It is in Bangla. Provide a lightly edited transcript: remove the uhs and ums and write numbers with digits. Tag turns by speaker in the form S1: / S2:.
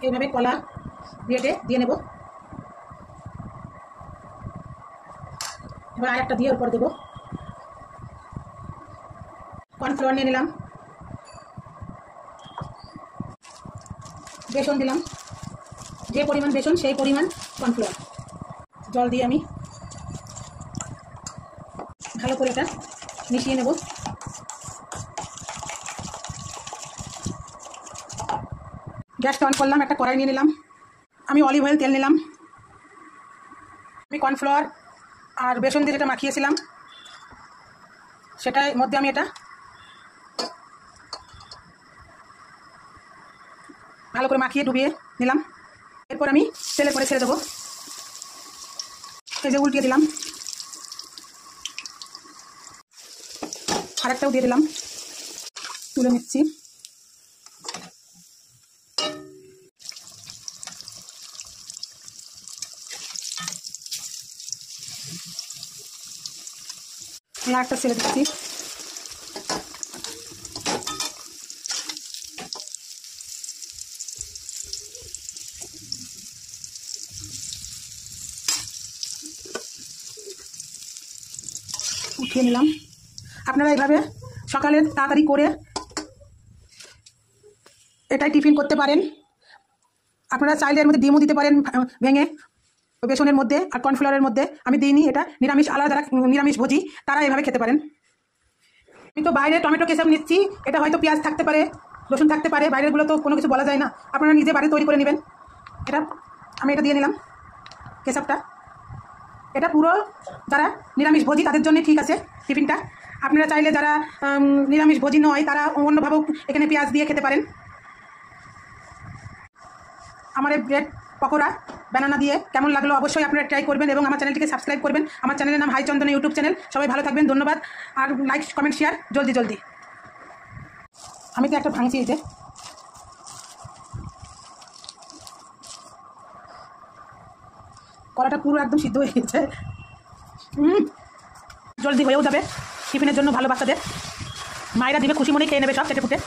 S1: এইভাবে কলা ব্রেডে দিয়ে নেব। এবার আরেকটা দিয়ে উপর দেবো। কর্নফ্লাওয়ার নিয়ে নিলাম, বেসন দিলাম, যে পরিমাণ বেসন সেই পরিমাণ কর্নফ্লাওয়ার। জল দিয়ে আমি ভালো করে এটা মিশিয়ে নেব। গ্যাসটা অন করলাম, একটা কড়াই নিয়ে নিলাম, আমি অলিভ অয়েল তেল নিলাম। আমি কর্নফ্লাওয়ার আর বেসন দিয়ে যেটা মাখিয়েছিলাম সেটার মধ্যে আমি এটা ভালো করে মাখিয়ে ডুবিয়ে নিলাম। এরপর আমি তেলে করে ছেড়ে দেবো। এই যে উল্টিয়ে দিলাম, আরেকটাও দিয়ে দিলাম, তুলে নিচ্ছি। আরেকটা ছেড়ে দিচ্ছি। উঠিয়ে নিলাম। আপনারা এইভাবে সকালে তাড়াতাড়ি করে এটাই টিফিন করতে পারেন। আপনারা চাইলে এর মধ্যে ডিমও দিতে পারেন ভেঙে, বেসনের মধ্যে আর কর্নফ্লাওয়ারের মধ্যে। আমি দিইনি, এটা নিরামিষ, আলাদা যারা নিরামিষ ভোজি তারা এভাবে খেতে পারেন। আমি তো বাইরে টমেটো কেচাপ নিচ্ছি, এটা হয়তো পেঁয়াজ থাকতে পারে, রসুন থাকতে পারে, বাইরেরগুলো তো কোনো কিছু বলা যায় না। আপনারা নিজে বাড়ি তৈরি করে নেবেন। এটা আমি এটা দিয়ে নিলাম কেচাপটা। এটা পুরো যারা নিরামিষ ভোজি তাদের জন্য ঠিক আছে টিফিনটা। আপনারা চাইলে যারা নিরামিষ ভোজি নয় তারা অন্যভাবেও এখানে পেঁয়াজ দিয়ে খেতে পারেন। আমার এই ব্রেড পকোড়া বানানা দিয়ে কেমন লাগলো অবশ্যই আপনারা ট্রাই করবেন এবং আমার চ্যানেলটিকে সাবস্ক্রাইব করবেন। আমার চ্যানেলের নাম হাই চন্দন ইউটিউব চ্যানেল। সবাই ভালো থাকবেন, ধন্যবাদ। আর লাইক কমেন্ট শেয়ার জলদি জলদি। আমি তো একটা ভাঙছি, এই যে কলাটা পুরো একদম সিদ্ধ হয়ে গেছে। জলদি হয়েও যাবে টিফিনের জন্য, ভালো বাচ্চাদের মায়েরা দিবে খুশি মনে খেয়ে নেবে সব চেটে ফুটে।